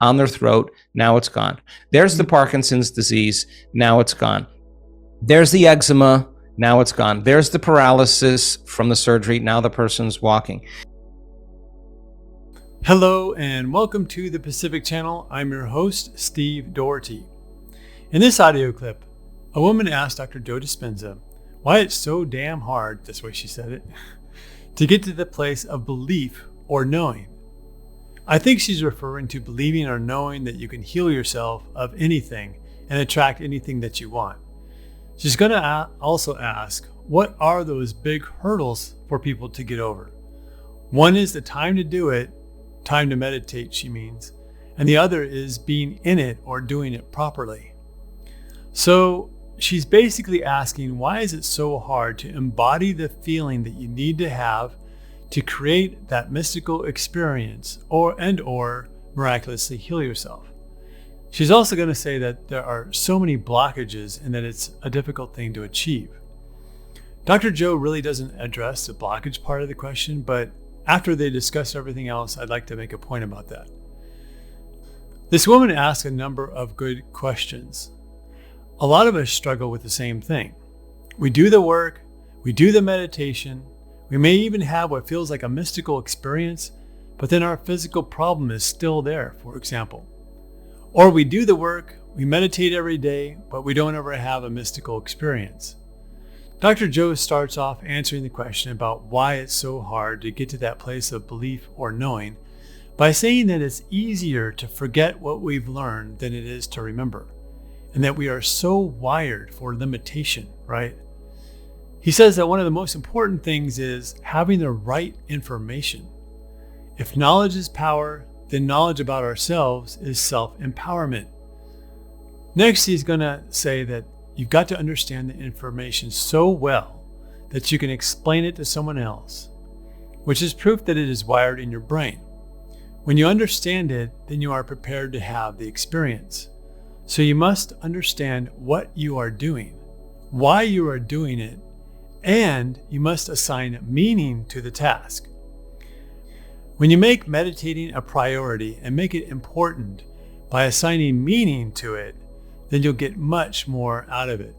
on their throat. Now it's gone. There's the Parkinson's disease. Now it's gone. There's the eczema. Now it's gone. There's the paralysis from the surgery. Now the person's walking. Hello and welcome to the Pacific Channel. I'm your host, Steve Doherty. In this audio clip, a woman asked Dr. Joe Dispenza why it's so damn hard, that's the way she said it, to get to the place of belief or knowing. I think she's referring to believing or knowing that you can heal yourself of anything and attract anything that you want. She's going to also ask, what are those big hurdles for people to get over? One is the time to do it, time to meditate, she means, and the other is being in it or doing it properly. So she's basically asking, why is it so hard to embody the feeling that you need to have to create that mystical experience or miraculously heal yourself? She's also going to say that there are so many blockages and that it's a difficult thing to achieve. Dr. Joe really doesn't address the blockage part of the question, but after they discuss everything else, I'd like to make a point about that. This woman asked a number of good questions. A lot of us struggle with the same thing. We do the work, we do the meditation, we may even have what feels like a mystical experience, but then our physical problem is still there, for example. Or we do the work, we meditate every day, but we don't ever have a mystical experience. Dr. Joe starts off answering the question about why it's so hard to get to that place of belief or knowing by saying that it's easier to forget what we've learned than it is to remember, and that we are so wired for limitation, right? He says that one of the most important things is having the right information. If knowledge is power, then knowledge about ourselves is self-empowerment. Next, he's going to say that you've got to understand the information so well that you can explain it to someone else, which is proof that it is wired in your brain. When you understand it, then you are prepared to have the experience. So you must understand what you are doing, why you are doing it, and you must assign meaning to the task. When you make meditating a priority and make it important by assigning meaning to it, then you'll get much more out of it.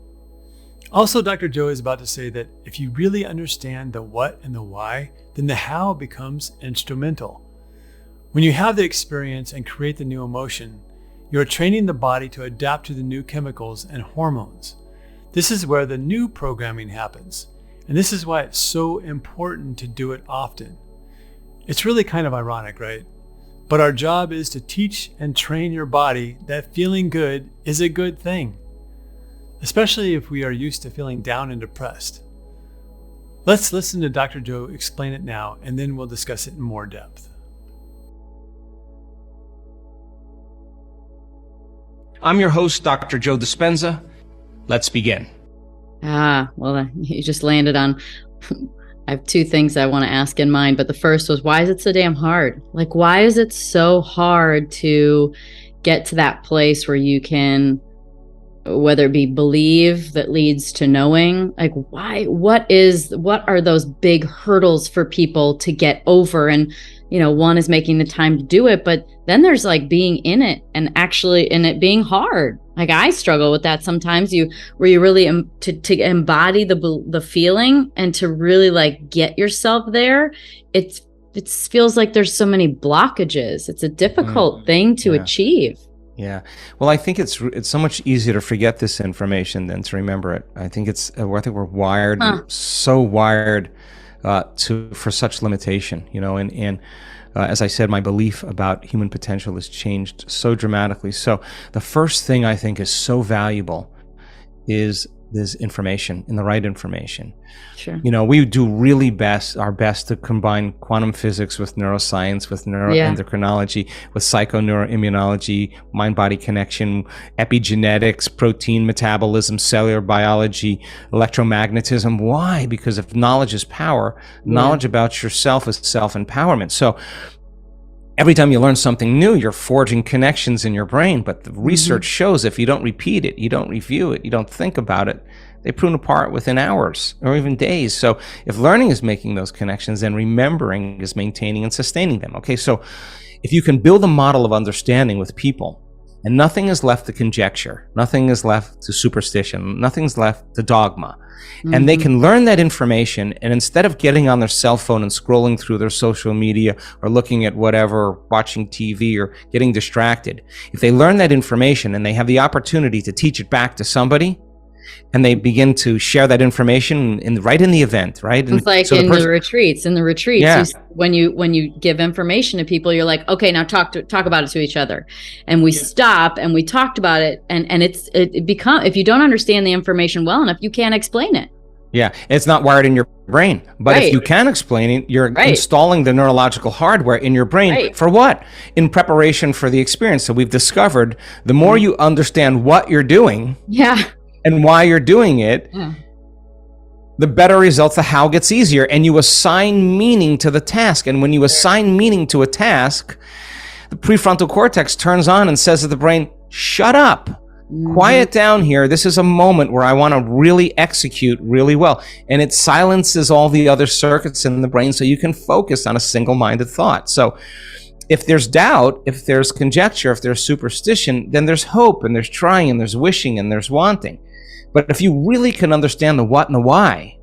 Also, Dr. Joe is about to say that if you really understand the what and the why, then the how becomes instrumental. When you have the experience and create the new emotion, you are training the body to adapt to the new chemicals and hormones. This is where the new programming happens, and this is why it's so important to do it often. It's really kind of ironic, right? But our job is to teach and train your body that feeling good is a good thing, especially if we are used to feeling down and depressed. Let's listen to Dr. Joe explain it now, and then we'll discuss it in more depth. I'm your host, Dr. Joe Dispenza. Let's begin. Well, you just landed on... I have two things I want to ask in mind, but the first was, why is it so damn hard? Like, why is it so hard to get to that place where you can, whether it be believe that leads to knowing, like why, what are those big hurdles for people to get over? And, one is making the time to do it, but then there's like being in it and actually in it being hard. Like I struggle with that sometimes. Where you really to embody the feeling and to really like get yourself there. It feels like there's so many blockages. It's a difficult thing to achieve. Yeah. Well, I think it's so much easier to forget this information than to remember it. I think we're wired, so wired for such limitation, and as I said, my belief about human potential has changed so dramatically. So the first thing I think is so valuable is this information, and the right information. Sure. We do our best to combine quantum physics with neuroscience, with neuroendocrinology, with psychoneuroimmunology, mind-body connection, epigenetics, protein metabolism, cellular biology, electromagnetism. Why? Because if knowledge is power, knowledge about yourself is self-empowerment. So every time you learn something new, you're forging connections in your brain. But the research shows if you don't repeat it, you don't review it, you don't think about it, they prune apart within hours or even days. So if learning is making those connections, then remembering is maintaining and sustaining them. Okay, so if you can build a model of understanding with people, and nothing is left to conjecture, nothing is left to superstition, nothing's left to dogma, and they can learn that information, and instead of getting on their cell phone and scrolling through their social media or looking at whatever, watching TV or getting distracted, if they learn that information and they have the opportunity to teach it back to somebody, and they begin to share that information right in the event, right? And it's like so the retreats. In the retreats, yeah. when you give information to people, you're like, okay, now talk about it to each other, and we stop and we talked about it, and it become, if you don't understand the information well enough, you can't explain it. Yeah, it's not wired in your brain, but if you can explain it, you're installing the neurological hardware in your brain for what? In preparation for the experience. So we've discovered the more you understand what you're doing, and why you're doing it, the better results. The how gets easier, and you assign meaning to the task. And when you assign meaning to a task, the prefrontal cortex turns on and says to the brain, shut up, quiet down here. This is a moment where I want to really execute really well. And it silences all the other circuits in the brain so you can focus on a single-minded thought. So if there's doubt, if there's conjecture, if there's superstition, then there's hope, and there's trying, and there's wishing, and there's wanting. But if you really can understand the what and the why,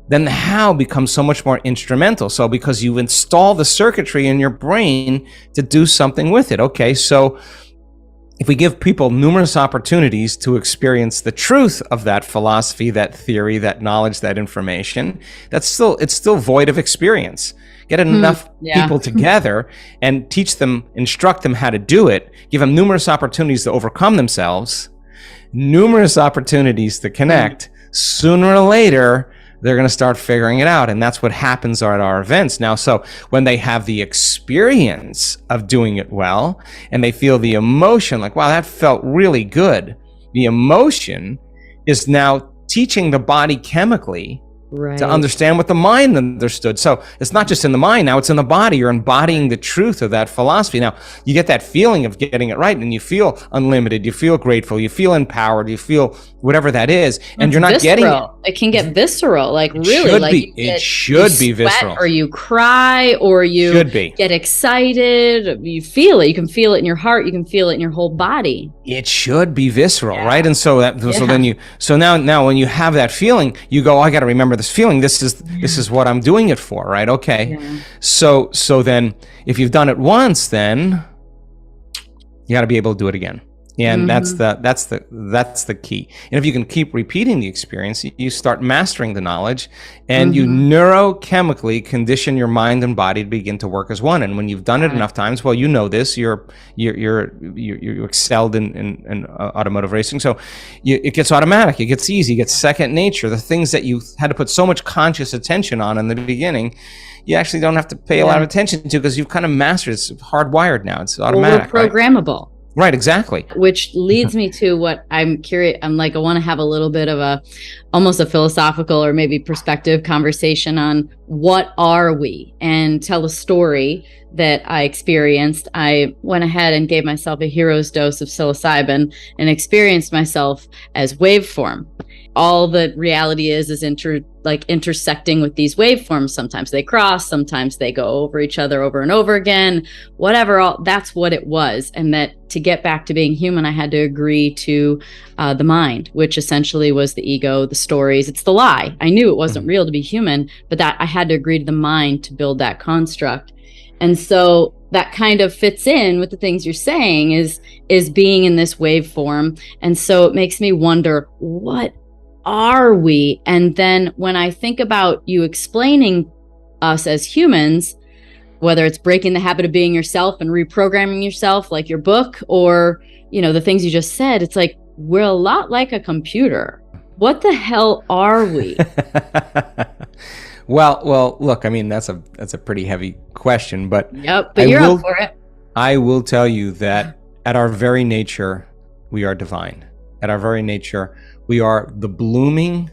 then the how becomes so much more instrumental. So because you install the circuitry in your brain to do something with it. Okay, so if we give people numerous opportunities to experience the truth of that philosophy, that theory, that knowledge, that information, it's still void of experience. Get enough people together and teach them, instruct them how to do it, give them numerous opportunities to overcome themselves, numerous opportunities to connect. Sooner or later, they're going to start figuring it out. And that's what happens at our events now. So when they have the experience of doing it well, and they feel the emotion, like, wow, that felt really good. The emotion is now teaching the body chemically to understand what the mind understood. So it's not just in the mind now, it's in the body. You're embodying the truth of that philosophy. Now, you get that feeling of getting it right, and you feel unlimited, you feel grateful, you feel empowered, you feel whatever that is, and you're not visceral. getting it. It can get visceral, like really. It should be visceral. Or you cry, or you get excited. You feel it. You can feel it in your heart. You can feel it in your whole body. It should be visceral, right? And so now when you have that feeling, you go, oh, I got to remember this feeling. This is what I'm doing it for, right? Okay. Yeah. So then if you've done it once, then you got to be able to do it again. And that's the key. And if you can keep repeating the experience, you start mastering the knowledge, and you neurochemically condition your mind and body to begin to work as one. And when you've done it enough times, well, you know this. You excelled in automotive racing, so it gets automatic. It gets easy. It gets second nature. The things that you had to put so much conscious attention on in the beginning, you actually don't have to pay a lot of attention to, because you've kind of mastered. It's hardwired now. It's automatic. Well, we're programmable. Right, exactly. Which leads me to what I'm curious. I'm like, I want to have a little bit of almost a philosophical or maybe perspective conversation on what are we, and tell a story that I experienced. I went ahead and gave myself a hero's dose of psilocybin and experienced myself as waveform. All that reality is intersecting with these waveforms. Sometimes they cross, sometimes they go over each other over and over again, whatever. That's what it was. And that to get back to being human, I had to agree to the mind, which essentially was the ego, the stories. It's the lie. I knew it wasn't real to be human, but that I had to agree to the mind to build that construct. And so that kind of fits in with the things you're saying is being in this waveform. And so it makes me wonder, what are we? And then when I think about you explaining us as humans, whether it's breaking the habit of being yourself and reprogramming yourself, like your book, or, the things you just said, it's like, we're a lot like a computer. What the hell are we? Well, look, I mean, that's a pretty heavy question, but you're up for it. I will tell you that at our very nature, we are divine. At our very nature, we are the blooming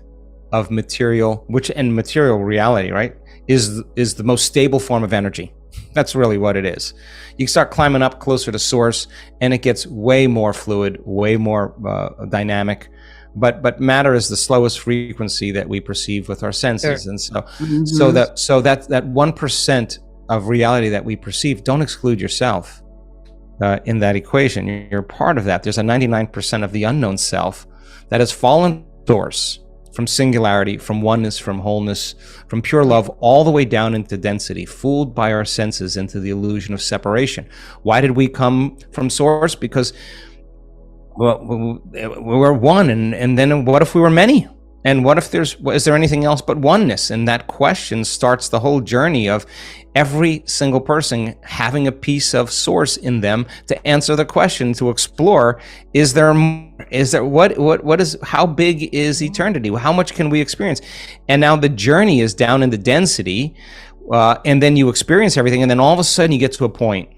of material, and material reality, right, is the most stable form of energy. That's really what it is. You start climbing up closer to source, and it gets way more fluid, way more dynamic. But matter is the slowest frequency that we perceive with our senses, and so that 1% of reality that we perceive, don't exclude yourself in that equation. You're part of that. There's a 99% of the unknown self that has fallen source from singularity, from oneness, from wholeness, from pure love, all the way down into density, fooled by our senses into the illusion of separation. Why did we come from source? Because we're one, and then what if we were many? And what if is there anything else but oneness? And that question starts the whole journey of every single person having a piece of source in them to answer the question, to explore, how big is eternity? How much can we experience? And now the journey is down into density, and then you experience everything, and then all of a sudden you get to a point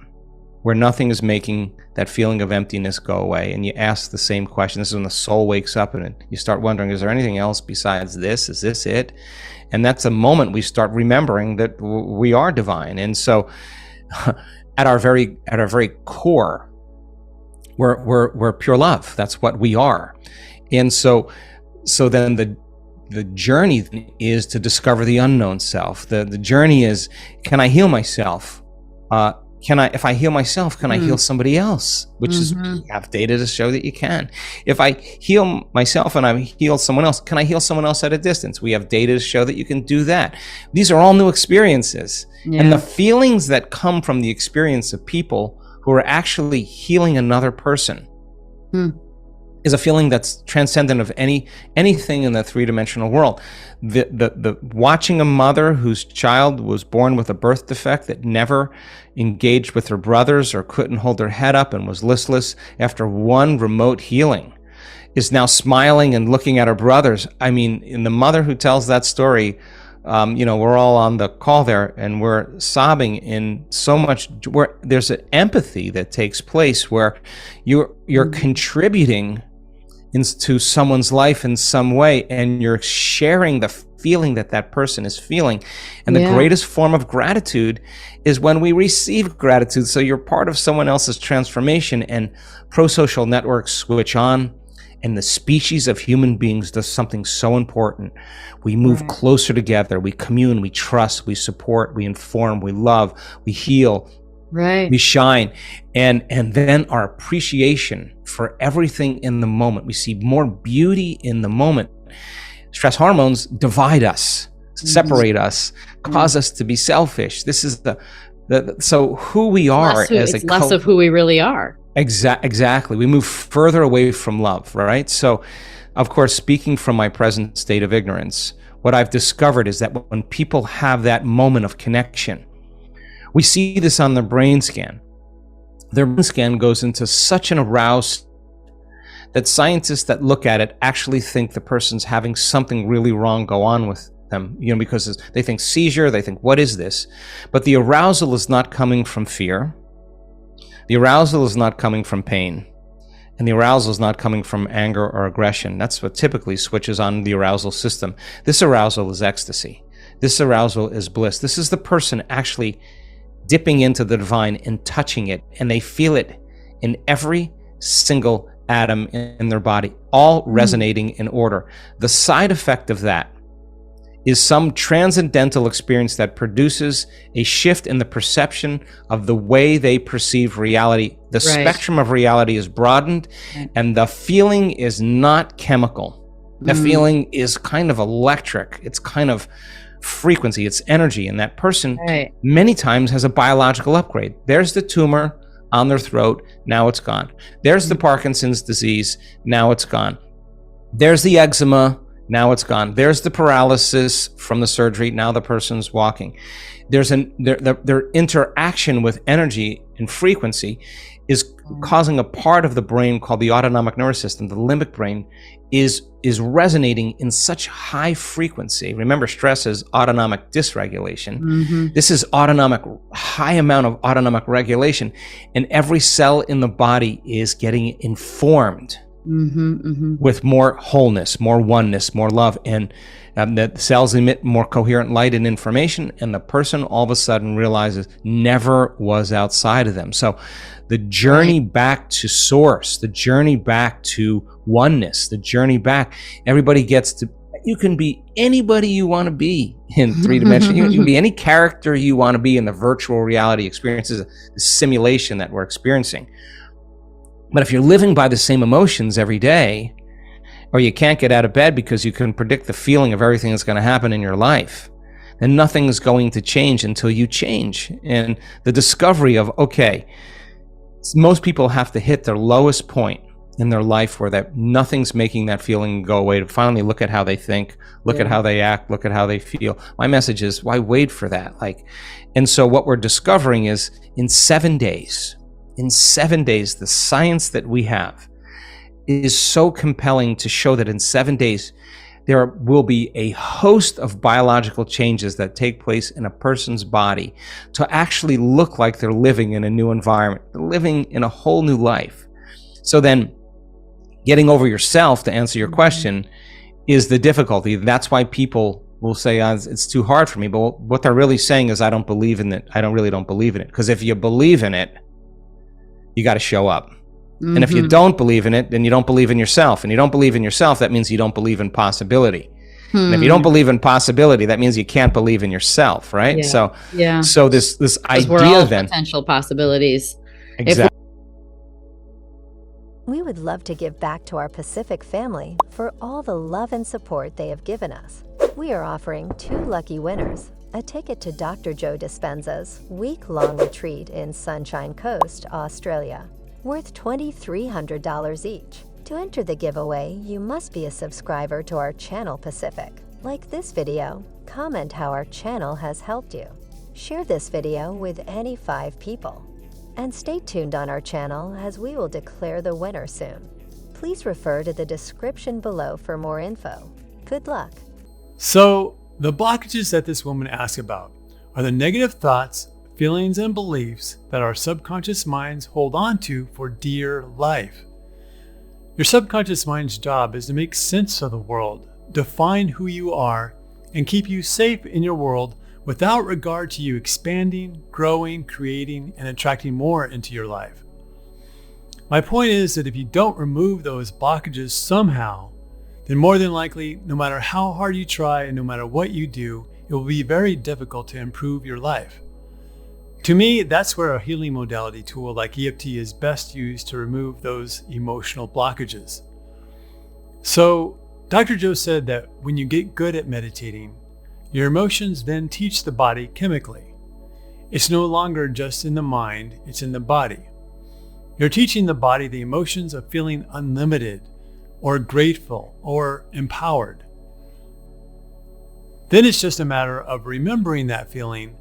where nothing is making that feeling of emptiness go away. And you ask the same question. This is when the soul wakes up and you start wondering, is there anything else besides this? Is this it? And that's a moment we start remembering that we are divine. And so at our very core, we're pure love. That's what we are. And so then the journey is to discover the unknown self. The journey is, can I heal myself? If I heal myself, can I heal somebody else? Which is, we have data to show that you can. If I heal myself and I heal someone else, can I heal someone else at a distance? We have data to show that you can do that. These are all new experiences. Yeah. And the feelings that come from the experience of people who are actually healing another person is a feeling that's transcendent of anything in the three-dimensional world. The watching a mother whose child was born with a birth defect that never engaged with her brothers or couldn't hold her head up and was listless after one remote healing is now smiling and looking at her brothers. I mean, in the mother who tells that story, we're all on the call there and we're sobbing in so much, where there's an empathy that takes place where you're contributing into someone's life in some way, and you're sharing the feeling that person is feeling. And the greatest form of gratitude is when we receive gratitude. So you're part of someone else's transformation, and pro-social networks switch on, and the species of human beings does something so important. We move closer together, we commune, we trust, we support, we inform, we love, we heal, we shine, and then our appreciation for everything in the moment. We see more beauty in the moment. Stress hormones divide us, separate us, cause us to be selfish. This is so who we are it's less of who we really are. Exactly. We move further away from love, right? So, of course, speaking from my present state of ignorance, what I've discovered is that when people have that moment of connection, we see this on the brain scan. Their brain scan goes into such an aroused that scientists that look at it actually think the person's having something really wrong go on with them, because they think seizure, they think, what is this? But the arousal is not coming from fear. The arousal is not coming from pain. And the arousal is not coming from anger or aggression. That's what typically switches on the arousal system. This arousal is ecstasy. This arousal is bliss. This is the person actually dipping into the divine and touching it, and they feel it in every single atom in their body, all resonating in order. The side effect of that is some transcendental experience that produces a shift in the perception of the way they perceive reality. The spectrum of reality is broadened, and the feeling is not chemical. The feeling is kind of electric. It's kind of frequency, it's energy, and that person many times has a biological upgrade. There's the tumor on their throat, now it's gone. There's the Parkinson's disease, now it's gone. There's the eczema, now it's gone. There's the paralysis from the surgery, now the person's walking. Their interaction with energy and frequency is causing a part of the brain called the autonomic nervous system, the limbic brain, is resonating in such high frequency. Remember, stress is autonomic dysregulation. This is high amount of autonomic regulation, and every cell in the body is getting informed with more wholeness, more oneness, more love, and the cells emit more coherent light and information, and the person all of a sudden realizes never was outside of them. So the journey back to source, the journey back to oneness, the journey back, everybody gets to, you can be anybody you want to be in 3-dimensional. You can be any character you want to be in the virtual reality experiences, the simulation that we're experiencing. But if you're living by the same emotions every day, or you can't get out of bed because you can predict the feeling of everything that's going to happen in your life, then nothing is going to change until you change. And the discovery of, okay, most people have to hit their lowest point in their life where that nothing's making that feeling go away, to finally look at how they think, look at how they act, look at how they feel. My message is, why wait for that? And so what we're discovering is in 7 days, the science that we have is so compelling to show that in 7 days, there will be a host of biological changes that take place in a person's body to actually look like they're living in a new environment, living in a whole new life. So then, getting over yourself, to answer your question, is the difficulty. That's why people will say, it's too hard for me. But what they're really saying is, I don't believe in it. I really don't believe in it. Because if you believe in it, you got to show up. And if you don't believe in it, then you don't believe in yourself. And you don't believe in yourself, that means you don't believe in possibility. And if you don't believe in possibility, that means you can't believe in yourself, right? So this idea, we're all then, potential possibilities. Exactly. We would love to give back to our Pacific family for all the love and support they have given us. We are offering 2 lucky winners a ticket to Dr. Joe Dispenza's week-long retreat in Sunshine Coast, Australia, worth $2,300 each. To enter the giveaway, you must be a subscriber to our channel Pacific. Like this video, comment how our channel has helped you. Share this video with any 5 people. And stay tuned on our channel as we will declare the winner soon. Please refer to the description below for more info. Good luck. So, the blockages that this woman asked about are the negative thoughts, feelings, and beliefs that our subconscious minds hold on to for dear life. Your subconscious mind's job is to make sense of the world, define who you are, and keep you safe in your world without regard to you expanding, growing, creating, and attracting more into your life. My point is that if you don't remove those blockages somehow, then more than likely, no matter how hard you try and no matter what you do, it will be very difficult to improve your life. To me, that's where a healing modality tool like EFT is best used to remove those emotional blockages. So, Dr. Joe said that when you get good at meditating, your emotions then teach the body chemically. It's no longer just in the mind, it's in the body. You're teaching the body the emotions of feeling unlimited, or grateful, or empowered. Then it's just a matter of remembering that feeling,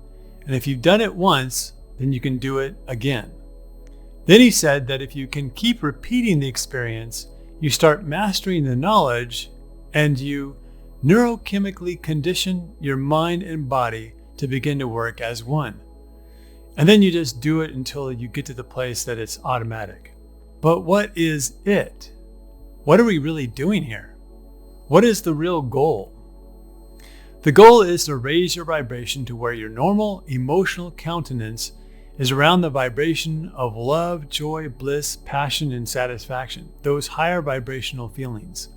and if you've done it once, then you can do it again. Then he said that if you can keep repeating the experience, you start mastering the knowledge, and you neurochemically condition your mind and body to begin to work as one. And then you just do it until you get to the place that it's automatic. But what is it? What are we really doing here? What is the real goal? The goal is to raise your vibration to where your normal emotional countenance is around the vibration of love, joy, bliss, passion, and satisfaction, those higher vibrational feelings.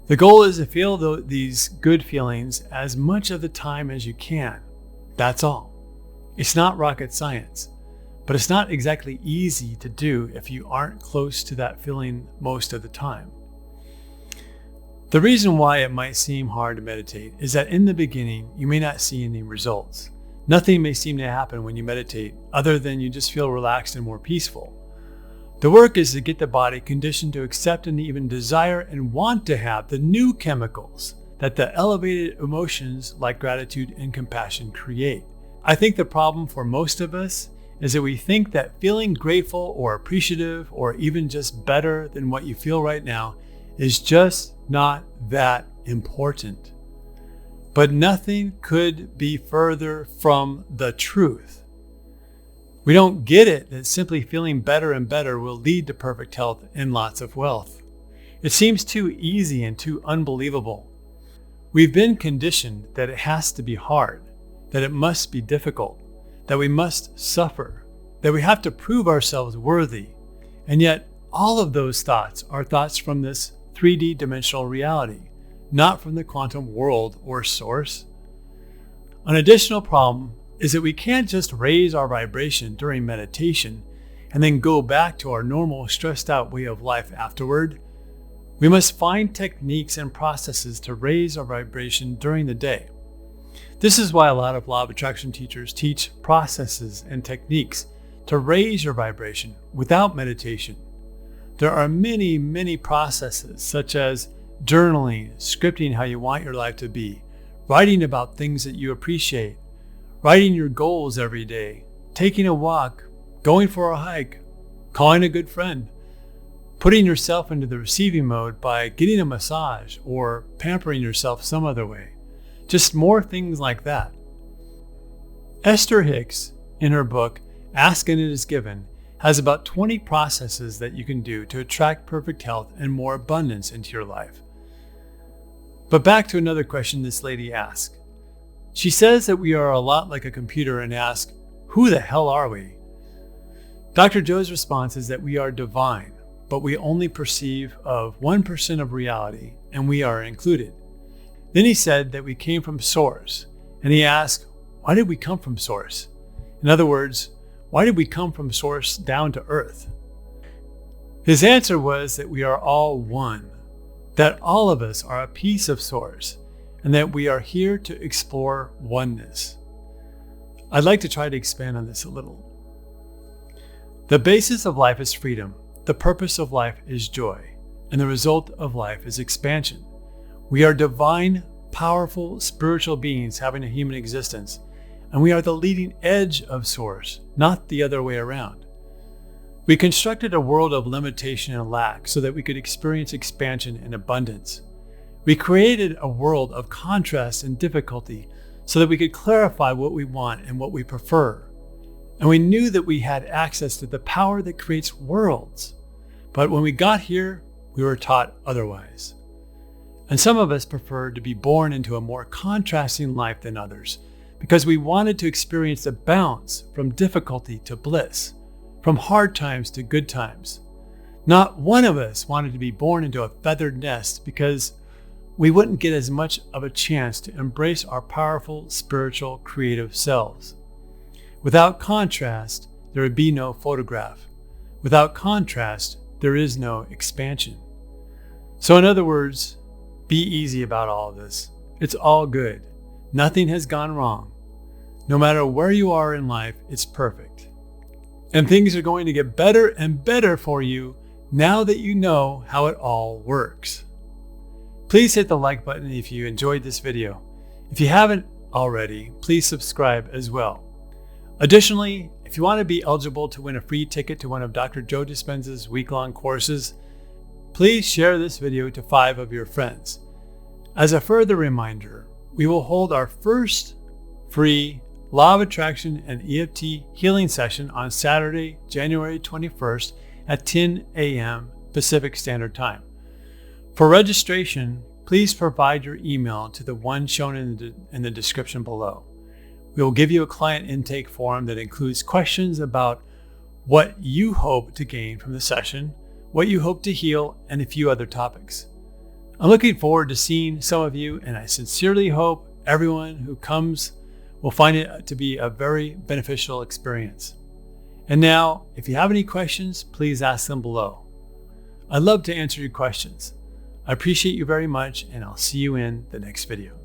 The goal is to feel these good feelings as much of the time as you can. That's all. It's not rocket science, but it's not exactly easy to do if you aren't close to that feeling most of the time. The reason why it might seem hard to meditate is that in the beginning, you may not see any results. Nothing may seem to happen when you meditate other than you just feel relaxed and more peaceful. The work is to get the body conditioned to accept and even desire and want to have the new chemicals that the elevated emotions like gratitude and compassion create. I think the problem for most of us is that we think that feeling grateful or appreciative or even just better than what you feel right now is just not that important. But nothing could be further from the truth. We don't get it that simply feeling better and better will lead to perfect health and lots of wealth. It seems too easy and too unbelievable. We've been conditioned that it has to be hard, that it must be difficult, that we must suffer, that we have to prove ourselves worthy. And yet, all of those thoughts are thoughts from this 3D dimensional reality, not from the quantum world or source. An additional problem is that we can't just raise our vibration during meditation and then go back to our normal stressed out way of life afterward. We must find techniques and processes to raise our vibration during the day. This is why a lot of law of attraction teachers teach processes and techniques to raise your vibration without meditation. There are many, many processes such as journaling, scripting how you want your life to be, writing about things that you appreciate, writing your goals every day, taking a walk, going for a hike, calling a good friend, putting yourself into the receiving mode by getting a massage or pampering yourself some other way. Just more things like that. Esther Hicks, in her book, Ask and It Is Given, has about 20 processes that you can do to attract perfect health and more abundance into your life. But back to another question this lady asked. She says that we are a lot like a computer and asks, who the hell are we? Dr. Joe's response is that we are divine, but we only perceive of 1% of reality, and we are included. Then he said that we came from Source, and he asked, why did we come from Source? In other words, why did we come from Source down to Earth? His answer was that we are all one, that all of us are a piece of Source, and that we are here to explore oneness. I'd like to try to expand on this a little. The basis of life is freedom, the purpose of life is joy, and the result of life is expansion. We are divine, powerful, spiritual beings having a human existence, and we are the leading edge of Source, not the other way around. We constructed a world of limitation and lack so that we could experience expansion and abundance. We created a world of contrast and difficulty so that we could clarify what we want and what we prefer. And we knew that we had access to the power that creates worlds. But when we got here, we were taught otherwise. And some of us preferred to be born into a more contrasting life than others because we wanted to experience the bounce from difficulty to bliss, from hard times to good times. Not one of us wanted to be born into a feathered nest because we wouldn't get as much of a chance to embrace our powerful, spiritual, creative selves. Without contrast, there would be no photograph. Without contrast, there is no expansion. So in other words, be easy about all of this. It's all good. Nothing has gone wrong. No matter where you are in life, it's perfect. And things are going to get better and better for you now that you know how it all works. Please hit the like button if you enjoyed this video. If you haven't already, please subscribe as well. Additionally, if you want to be eligible to win a free ticket to one of Dr. Joe Dispenza's week-long courses, please share this video to 5 of your friends. As a further reminder, we will hold our first free Law of Attraction and EFT healing session on Saturday, January 21st at 10 a.m. Pacific Standard Time. For registration, please provide your email to the one shown in the description below. We will give you a client intake form that includes questions about what you hope to gain from the session, what you hope to heal, and a few other topics. I'm looking forward to seeing some of you, and I sincerely hope everyone who comes will find it to be a very beneficial experience. And now, if you have any questions, please ask them below. I'd love to answer your questions. I appreciate you very much, and I'll see you in the next video.